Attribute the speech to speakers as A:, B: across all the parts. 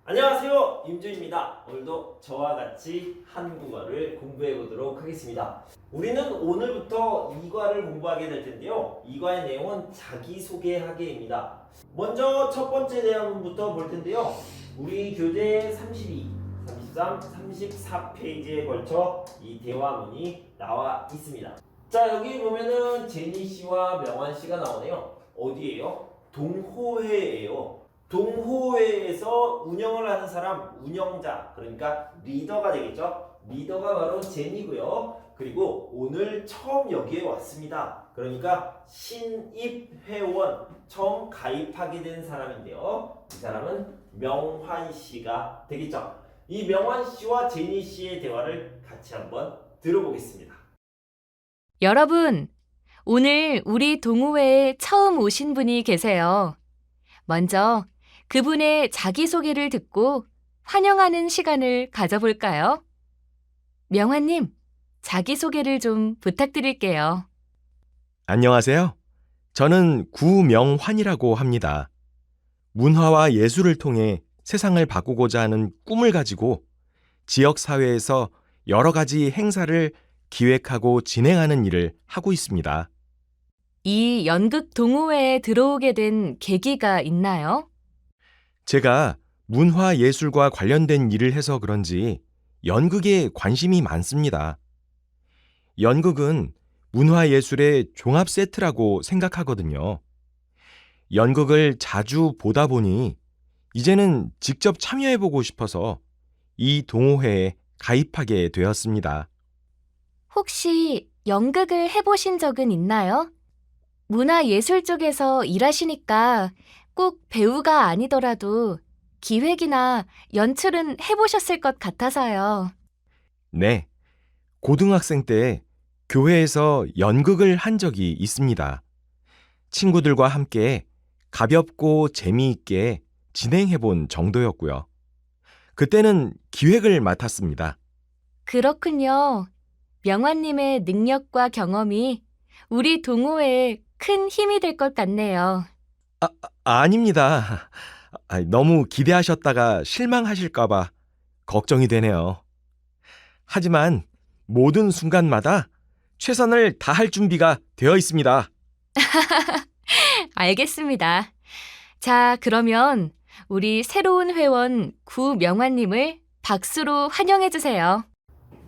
A: 안녕하세요, 임주입니다. 오늘도 저와 같이 한국어를 공부해 보도록 하겠습니다. 우리는 오늘부터 2과를 공부하게 될 텐데요. 2과의 내용은 자기소개하기입니다. 먼저 첫 번째 내용부터 볼 텐데요. 우리 교재 32, 33, 34페이지에 걸쳐 이 대화문이 나와 있습니다. 자, 여기 보면은 제니 씨와 명환 씨가 나오네요. 어디예요? 동호회예요. 동호회에서 운영을 하는 사람, 운영자, 그러니까 리더가 되겠죠. 리더가 바로 제니고요. 그리고 오늘 처음 여기에 왔습니다. 그러니까 신입 회원, 처음 가입하게 된 사람인데요. 이 사람은 명환 씨가 되겠죠. 이 명환 씨와 제니 씨의 대화를 같이 한번 들어보겠습니다.
B: 여러분, 오늘 우리 동호회에 처음 오신 분이 계세요. 먼저 그분의 자기소개를 듣고 환영하는 시간을 가져볼까요? 명환님, 자기소개를 좀 부탁드릴게요.
C: 안녕하세요. 저는 구명환이라고 합니다. 문화와 예술을 통해 세상을 바꾸고자 하는 꿈을 가지고 지역사회에서 여러 가지 행사를 기획하고 진행하는 일을 하고 있습니다.
B: 이 연극 동호회에 들어오게 된 계기가 있나요?
C: 제가 문화 예술과 관련된 일을 해서 그런지 연극에 관심이 많습니다. 연극은 문화 예술의 종합 세트라고 생각하거든요. 연극을 자주 보다 보니 이제는 직접 참여해보고 싶어서 이 동호회에 가입하게 되었습니다.
B: 혹시 연극을 해보신 적은 있나요? 문화예술 쪽에서 일하시니까 꼭 배우가 아니더라도 기획이나 연출은 해보셨을 것 같아서요.
C: 네, 고등학생 때 교회에서 연극을 한 적이 있습니다. 친구들과 함께 가볍고 재미있게 진행해본 정도였고요. 그때는 기획을 맡았습니다.
B: 그렇군요. 명환님의 능력과 경험이 우리 동호회에 큰 힘이 될 것 같네요.
C: 아닙니다. 너무 기대하셨다가 실망하실까봐 걱정이 되네요. 하지만 모든 순간마다 최선을 다할 준비가 되어 있습니다.
B: 알겠습니다. 자, 그러면 우리 새로운 회원 구명환님을 박수로 환영해 주세요.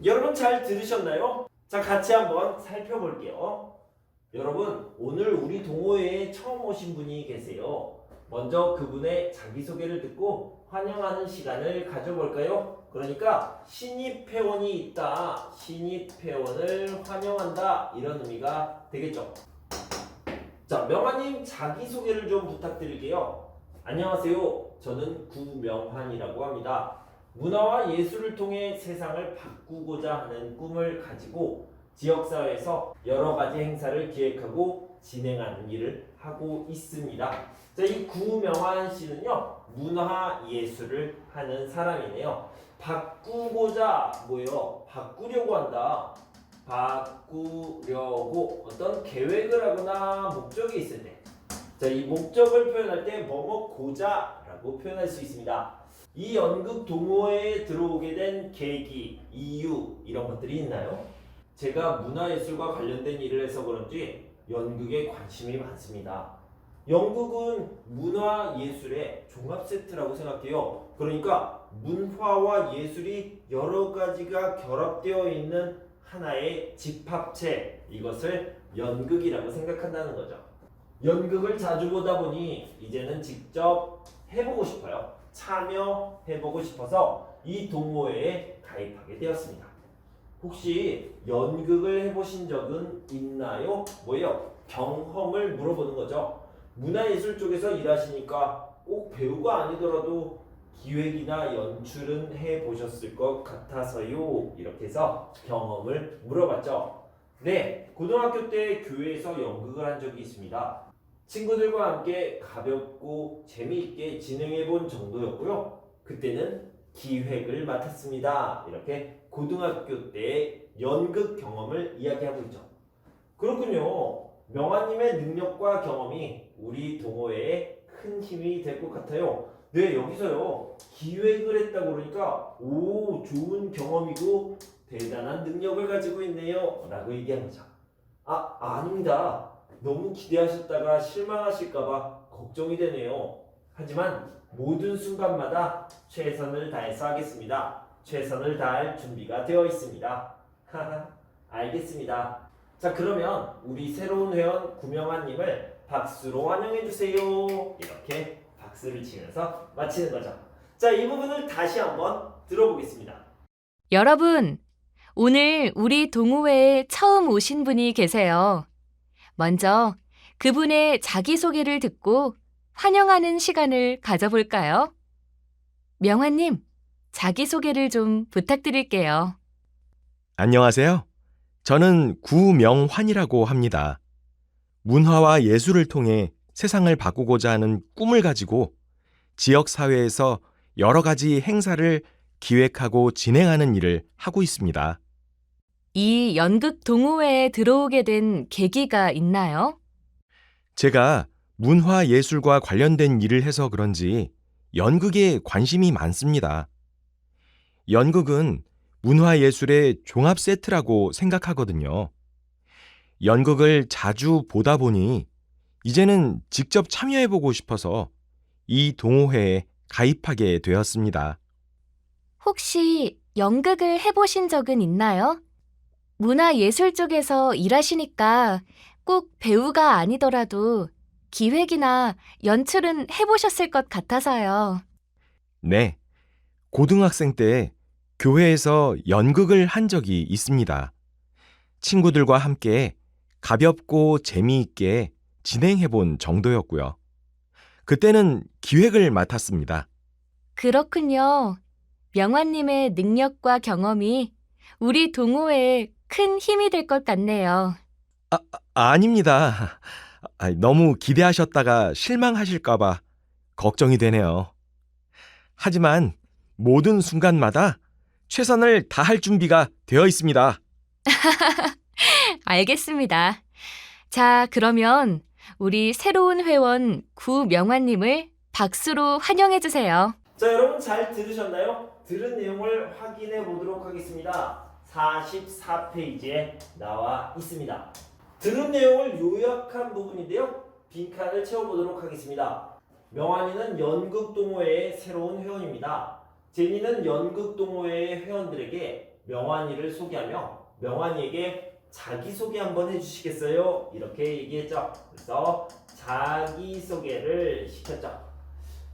A: 여러분 잘 들으셨나요? 자, 같이 한번 살펴볼게요. 여러분, 오늘 우리 동호회에 처음 오신 분이 계세요. 먼저 그분의 자기소개를 듣고 환영하는 시간을 가져볼까요? 그러니까 신입 회원이 있다, 신입 회원을 환영한다, 이런 의미가 되겠죠. 자, 명환님 자기소개를 좀 부탁드릴게요. 안녕하세요. 저는 구명환이라고 합니다. 문화와 예술을 통해 세상을 바꾸고자 하는 꿈을 가지고 지역사회에서 여러 가지 행사를 기획하고 진행하는 일을 하고 있습니다. 자, 이 구명환 씨는요, 문화 예술을 하는 사람이네요. 바꾸고자 뭐예요? 바꾸려고 한다. 바꾸려고 어떤 계획을 하거나 목적이 있을 때, 자, 이 목적을 표현할 때 뭐뭐고자라고 표현할 수 있습니다. 이 연극 동호회에 들어오게 된 계기, 이유 이런 것들이 있나요? 제가 문화예술과 관련된 일을 해서 그런지 연극에 관심이 많습니다. 연극은 문화예술의 종합 세트라고 생각해요. 그러니까 문화와 예술이 여러 가지가 결합되어 있는 하나의 집합체, 이것을 연극이라고 생각한다는 거죠. 연극을 자주 보다 보니 이제는 직접 해보고 싶어요. 참여해보고 싶어서 이 동호회에 가입하게 되었습니다. 혹시 연극을 해보신 적은 있나요? 뭐예요? 경험을 물어보는 거죠. 문화예술 쪽에서 일하시니까 꼭 배우가 아니더라도 기획이나 연출은 해보셨을 것 같아서요. 이렇게 해서 경험을 물어봤죠. 네, 고등학교 때 교회에서 연극을 한 적이 있습니다. 친구들과 함께 가볍고 재미있게 진행해본 정도였고요. 그때는 기획을 맡았습니다. 이렇게 고등학교 때의 연극 경험을 이야기하고 있죠. 그렇군요. 명환님의 능력과 경험이 우리 동호회에 큰 힘이 될 것 같아요. 네, 여기서요. 기획을 했다고 그러니까 오, 좋은 경험이고 대단한 능력을 가지고 있네요. 라고 얘기한 거죠. 아닙니다. 너무 기대하셨다가 실망하실까봐 걱정이 되네요. 하지만 모든 순간마다 최선을 다해서 하겠습니다. 최선을 다할 준비가 되어 있습니다. 알겠습니다. 자, 그러면 우리 새로운 회원 구명환님을 박수로 환영해 주세요. 이렇게 박수를 치면서 마치는 거죠. 자, 이 부분을 다시 한번 들어보겠습니다.
B: 여러분, 오늘 우리 동호회에 처음 오신 분이 계세요. 먼저 그분의 자기소개를 듣고 환영하는 시간을 가져볼까요? 명환님, 자기소개를 좀 부탁드릴게요.
C: 안녕하세요. 저는 구명환이라고 합니다. 문화와 예술을 통해 세상을 바꾸고자 하는 꿈을 가지고 지역사회에서 여러 가지 행사를 기획하고 진행하는 일을 하고 있습니다.
B: 이 연극 동호회에 들어오게 된 계기가 있나요?
C: 제가 문화 예술과 관련된 일을 해서 그런지 연극에 관심이 많습니다. 연극은 문화 예술의 종합 세트라고 생각하거든요. 연극을 자주 보다 보니 이제는 직접 참여해보고 싶어서 이 동호회에 가입하게 되었습니다.
B: 혹시 연극을 해보신 적은 있나요? 문화예술 쪽에서 일하시니까 꼭 배우가 아니더라도 기획이나 연출은 해보셨을 것 같아서요.
C: 네, 고등학생 때 교회에서 연극을 한 적이 있습니다. 친구들과 함께 가볍고 재미있게 진행해본 정도였고요. 그때는 기획을 맡았습니다.
B: 그렇군요. 명환님의 능력과 경험이 우리 동호회에 큰 힘이 될 것 같네요.
C: 아닙니다. 너무 기대하셨다가 실망하실까봐 걱정이 되네요. 하지만 모든 순간마다 최선을 다할 준비가 되어 있습니다.
B: 알겠습니다. 자, 그러면 우리 새로운 회원 구명환님을 박수로 환영해 주세요.
A: 자, 여러분 잘 들으셨나요? 들은 내용을 확인해 보도록 하겠습니다. 44페이지에 나와 있습니다. 들은 내용을 요약한 부분인데요. 빈칸을 채워보도록 하겠습니다. 명환이는 연극동호회의 새로운 회원입니다. 제니는 연극동호회의 회원들에게 명환이를 소개하며 명환이에게 자기소개 한번 해주시겠어요? 이렇게 얘기했죠. 그래서 자기소개를 시켰죠.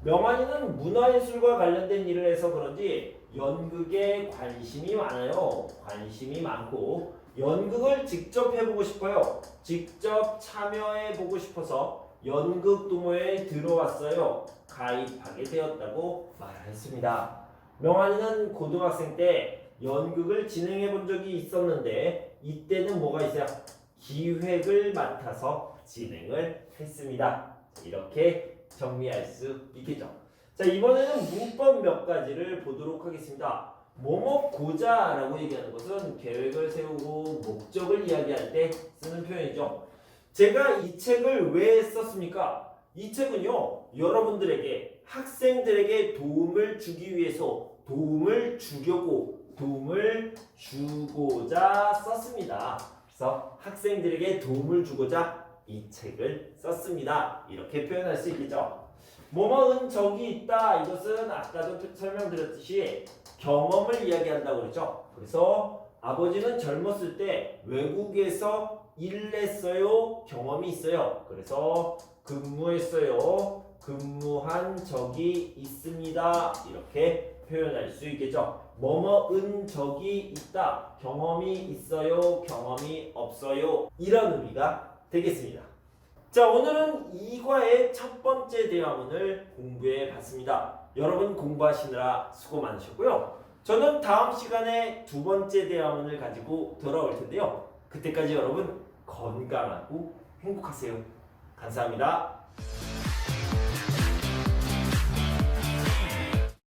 A: 명환이는 문화예술과 관련된 일을 해서 그런지 연극에 관심이 많아요. 관심이 많고 연극을 직접 해보고 싶어요. 직접 참여해보고 싶어서 연극동호회에 들어왔어요. 가입하게 되었다고 말했습니다. 명환이는 고등학생 때 연극을 진행해본 적이 있었는데 이때는 뭐가 있어요? 기획을 맡아서 진행을 했습니다. 이렇게 정리할 수 있겠죠. 자, 이번에는 문법 몇 가지를 보도록 하겠습니다. 뭐뭐고자 라고 얘기하는 것은 계획을 세우고 목적을 이야기할 때 쓰는 표현이죠. 제가 이 책을 왜 썼습니까? 이 책은요, 여러분들에게 학생들에게 도움을 주기 위해서 도움을 주고자 썼습니다. 그래서 학생들에게 도움을 주고자 이 책을 썼습니다. 이렇게 표현할 수 있겠죠. 뭐뭐는 저기 있다. 이것은 아까도 설명드렸듯이 경험을 이야기한다고 그랬죠. 그래서 아버지는 젊었을 때 외국에서 일했어요. 경험이 있어요. 그래서 근무했어요. 근무한 적이 있습니다. 이렇게 표현할 수 있겠죠. 뭐뭐은 적이 있다. 경험이 있어요. 경험이 없어요. 이런 의미가 되겠습니다. 자, 오늘은 2과의 첫 번째 대화문을 공부해 봤습니다. 여러분 공부하시느라 수고 많으셨고요. 저는 다음 시간에 두 번째 대화문을 가지고 돌아올 텐데요. 그때까지 여러분 건강하고 행복하세요. 감사합니다.